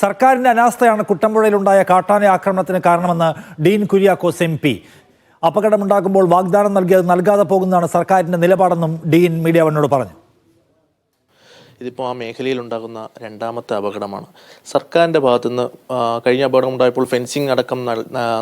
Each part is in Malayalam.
സർക്കാരിന്റെ അനാസ്ഥയാണ് കുട്ടമ്പുഴയിലുണ്ടായ കാട്ടാന ആക്രമണത്തിന് കാരണമെന്ന് ഡീൻ കുര്യാക്കോസ് MP. അപകടമുണ്ടാകുമ്പോൾ വാഗ്ദാനം നൽകിയത് നൽകാതെ പോകുന്നതാണ് സർക്കാരിന്റെ നിലപാടെന്നും ഡീൻ മീഡിയ വണ്ണോട് പറഞ്ഞു. ഇതിപ്പോൾ ആ മേഖലയിൽ ഉണ്ടാകുന്ന രണ്ടാമത്തെ അപകടമാണ്. സർക്കാരിൻ്റെ ഭാഗത്തുനിന്ന് കഴിഞ്ഞ അപകടം ഉണ്ടായപ്പോൾ ഫെൻസിങ് അടക്കം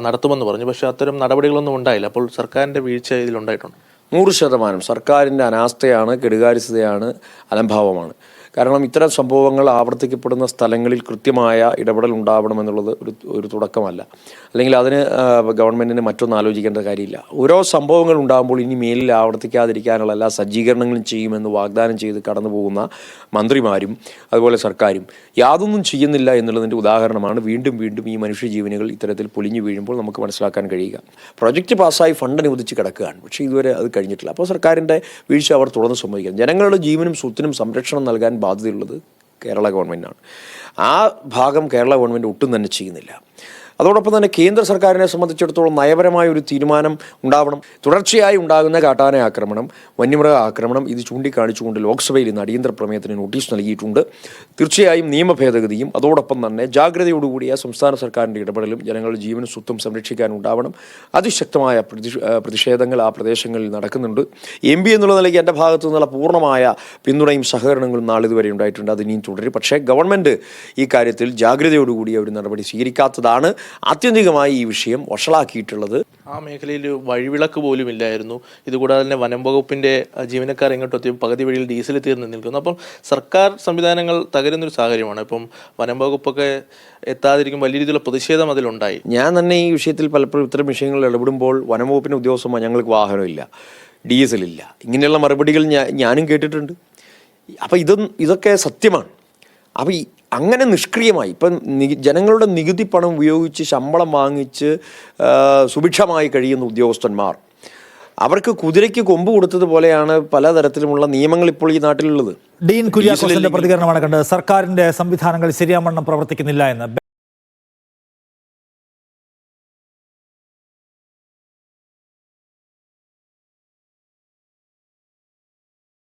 നടത്തുമെന്ന് പറഞ്ഞു. പക്ഷേ അത്തരം നടപടികളൊന്നും ഉണ്ടായില്ല. അപ്പോൾ സർക്കാരിൻ്റെ വീഴ്ച ഇതിലുണ്ടായിട്ടുണ്ട്. 100% സർക്കാരിൻ്റെ അനാസ്ഥയാണ്, കെടുകാര്യസ്ഥതയാണ്, അലംഭാവമാണ്. കാരണം ഇത്തരം സംഭവങ്ങൾ ആവർത്തിക്കപ്പെടുന്ന സ്ഥലങ്ങളിൽ കൃത്യമായ ഇടപെടൽ ഉണ്ടാവണമെന്നുള്ളത് ഒരു തുടക്കമല്ല. അല്ലെങ്കിൽ അതിന് ഗവൺമെൻറ്റിന് മറ്റൊന്നും ആലോചിക്കേണ്ട കാര്യമില്ല. ഓരോ സംഭവങ്ങൾ ഉണ്ടാകുമ്പോൾ ഇനി മേലിൽ ആവർത്തിക്കാതിരിക്കാനുള്ള എല്ലാ സജ്ജീകരണങ്ങളും ചെയ്യുമെന്ന് വാഗ്ദാനം ചെയ്ത് കടന്നു പോകുന്ന മന്ത്രിമാരും അതുപോലെ സർക്കാരും യാതൊന്നും ചെയ്യുന്നില്ല എന്നുള്ളതിൻ്റെ ഉദാഹരണമാണ് വീണ്ടും വീണ്ടും ഈ മനുഷ്യജീവനുകൾ ഇത്തരത്തിൽ പൊലിഞ്ഞു വീഴുമ്പോൾ നമുക്ക് മനസ്സിലാക്കാൻ കഴിയുക. പ്രൊജക്റ്റ് പാസ്സായി ഫണ്ട് അനുവദിച്ച് കിടക്കുകയാണ്, പക്ഷേ ഇതുവരെ അത് കഴിഞ്ഞിട്ടില്ല. അപ്പോൾ സർക്കാരിൻ്റെ വീഴ്ച അവർ തുറന്ന് സമ്മതിക്കണം. ജനങ്ങളുടെ ജീവനും സ്വത്തിനും സംരക്ഷണം നൽകാൻ ബാധ്യതയുള്ളത് കേരള ഗവൺമെൻറ്റാണ്. ആ ഭാഗം കേരള ഗവൺമെൻറ് ഒട്ടും തന്നെ ചെയ്യുന്നില്ല. അതോടൊപ്പം തന്നെ കേന്ദ്ര സർക്കാരിനെ സംബന്ധിച്ചിടത്തോളം നയപരമായ ഒരു തീരുമാനം ഉണ്ടാവണം. തുടർച്ചയായി ഉണ്ടാകുന്ന കാട്ടാന ആക്രമണം, വന്യമൃഗ ആക്രമണം ഇത് ചൂണ്ടിക്കാണിച്ചുകൊണ്ട് ലോക്സഭയിൽ ഇന്ന് അടിയന്തര പ്രമേയത്തിന് നോട്ടീസ് നൽകിയിട്ടുണ്ട്. തീർച്ചയായും നിയമ ഭേദഗതിയും അതോടൊപ്പം തന്നെ ജാഗ്രതയോടുകൂടിയ സംസ്ഥാന സർക്കാരിൻ്റെ ഇടപെടലും ജനങ്ങളുടെ ജീവനും സ്വത്തും സംരക്ഷിക്കാൻ ഉണ്ടാവണം. അതിശക്തമായ പ്രതിഷേധങ്ങൾ ആ പ്രദേശങ്ങളിൽ നടക്കുന്നുണ്ട്. MP എന്നുള്ള നിലയ്ക്ക് എൻ്റെ ഭാഗത്തു നിന്നുള്ള പൂർണ്ണമായ പിന്തുണയും സഹകരണങ്ങളും നാളിതുവരെ ഉണ്ടായിട്ടുണ്ട്. അത് ഇനിയും തുടരും. പക്ഷേ ഗവൺമെൻറ് ഈ കാര്യത്തിൽ ജാഗ്രതയോടുകൂടിയ ഒരു നടപടി സ്വീകരിക്കാത്തതാണ് ആത്യന്തികമായി ഈ വിഷയം വഷളാക്കിയിട്ടുള്ളത്. ആ മേഖലയിൽ വഴിവിളക്ക് പോലും ഇല്ലായിരുന്നു. ഇതുകൂടാതെ തന്നെ വനം വകുപ്പിൻ്റെ ജീവനക്കാർ ഇങ്ങോട്ടെത്തിയും പകുതി വഴിയിൽ ഡീസൽ തീർന്ന് നിൽക്കുന്നു. അപ്പം സർക്കാർ സംവിധാനങ്ങൾ തകരുന്നൊരു സാഹചര്യമാണ്. ഇപ്പം വനം വകുപ്പൊക്കെ എത്താതിരിക്കും വലിയ രീതിയിലുള്ള പ്രതിഷേധം അതിലുണ്ടായി. ഞാൻ തന്നെ ഈ വിഷയത്തിൽ പലപ്പോഴും ഇത്തരം വിഷയങ്ങളിൽ ഇടപെടുമ്പോൾ വനം വകുപ്പിൻ്റെ ഉദ്യോഗസ്ഥന്മാർ ഞങ്ങൾക്ക് വാഹനമില്ല, ഡീസലില്ല, ഇങ്ങനെയുള്ള മറുപടികൾ ഞാനും കേട്ടിട്ടുണ്ട്. അപ്പം ഇതൊക്കെ സത്യമാണ്. അപ്പോൾ അങ്ങനെ നിഷ്ക്രിയമായി ഇപ്പം ജനങ്ങളുടെ നികുതി പണം ഉപയോഗിച്ച് ശമ്പളം വാങ്ങിച്ച് സുഭിക്ഷമായി കഴിയുന്ന ഉദ്യോഗസ്ഥന്മാർ, അവർക്ക് കുതിരയ്ക്ക് കൊമ്പ് കൊടുത്തതുപോലെയാണ് പലതരത്തിലുമുള്ള നിയമങ്ങൾ ഇപ്പോൾ ഈ നാട്ടിലുള്ളത്. ഡീൻ കുര്യാക്കോസിന്റെ പ്രതികരണമാണ് കണ്ടത്. സർക്കാരിന്റെ സംവിധാനങ്ങൾ ശരിയാവണ്ണം പ്രവർത്തിക്കുന്നില്ല എന്ന്.